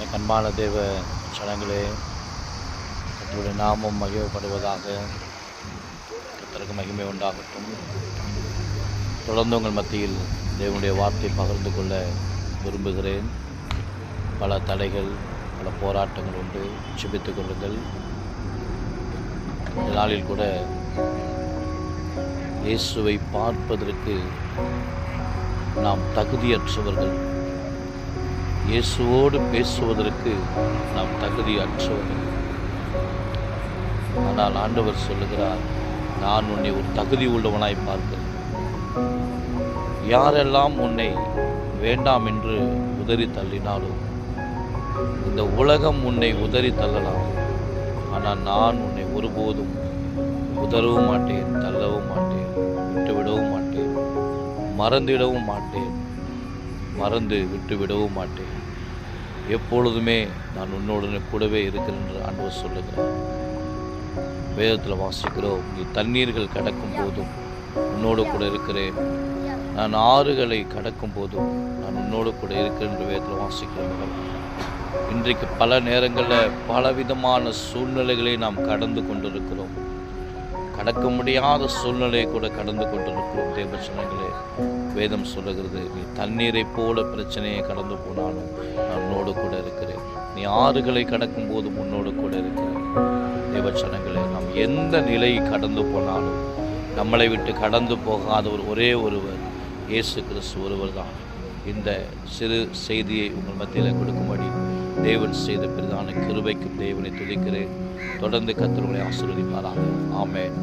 எனக்கு அன்பான தேவ ஜனங்களே, கர்த்தருடைய நாமம் மகிமைப்படுவதாக. கர்த்தருக்கு மகிமை உண்டாகட்டும். தொடர்ந்து உங்கள் மத்தியில் தேவனுடைய வார்த்தை பகிர்ந்து கொள்ள விரும்புகிறேன். பல தடைகள், பல போராட்டங்கள் உண்டு. ஜெபித்துக் கொள்ளுங்கள். இந்த நாளில் கூட இயேசுவை பார்ப்பதற்கு நாம் தகுதியற்றவர்கள். இயேசுவோடு பேசுவதற்கு நாம் தகுதியற்றவர்கள். ஆனால் ஆண்டவர் சொல்லுகிறார், நான் உன்னை ஒரு தகுதி உள்ளவனாய் பார்க்கிறேன். யாரெல்லாம் உன்னை வேண்டாம் என்று உதறி தள்ளினாலும், இந்த உலகம் உன்னை உதறி தள்ளலாம், ஆனால் நான் உன்னை ஒருபோதும் உதறவும் மாட்டேன், தள்ளவும் மாட்டேன், விட்டுவிடவும் மாட்டேன், மறந்திடவும் மாட்டேன், மறந்து விட்டுவிடவும் மாட்டேன். எப்பொழுதுமே நான் உன்னோடு கூடவே இருக்கிறேன் என்று ஆண்டவர் சொல்லுகிறார். வேதத்தில் வாசிக்கிறோம், நீ தண்ணீர்கள் கடக்கும் போதும் உன்னோடு கூட இருக்கிறேன், நான் ஆறுகளை கடக்கும் போதும் நான் உன்னோடு கூட இருக்கிறேன் என்று வேதத்தில் வாசிக்கிறோம். இன்றைக்கு பல நேரங்களில் பலவிதமான சூழ்நிலைகளை நாம் கடந்து கொண்டிருக்கிறோம். கடக்க முடியாத சூழ்நிலையை கூட கடந்து கொண்டிருக்கிறோம். தேவச்சனங்களே, வேதம் சொல்லுகிறது, நீ தண்ணீரை போல பிரச்சனையை கடந்து போனாலும் நான் உன்னோடு கூட இருக்கிறேன். நீ ஆறுகளை கடக்கும் போதும் உன்னோடு கூட இருக்கிறேன். தேவச்சனங்களே, நாம் எந்த நிலையை கடந்து போனாலும் நம்மளை விட்டு கடந்து போகாத ஒரே ஒருவர் இயேசு கிறிஸ்து ஒருவர் தான். இந்த சிறு செய்தியை உங்கள் மத்தியில் கொடுக்கும்படி தேவன் செய்த பிரதான கிருபைக்கு தேவனை துதிக்கிறேன். தொடர்ந்து கர்த்தர் உங்களை ஆசீர்வதிப்பாராக. ஆமென்.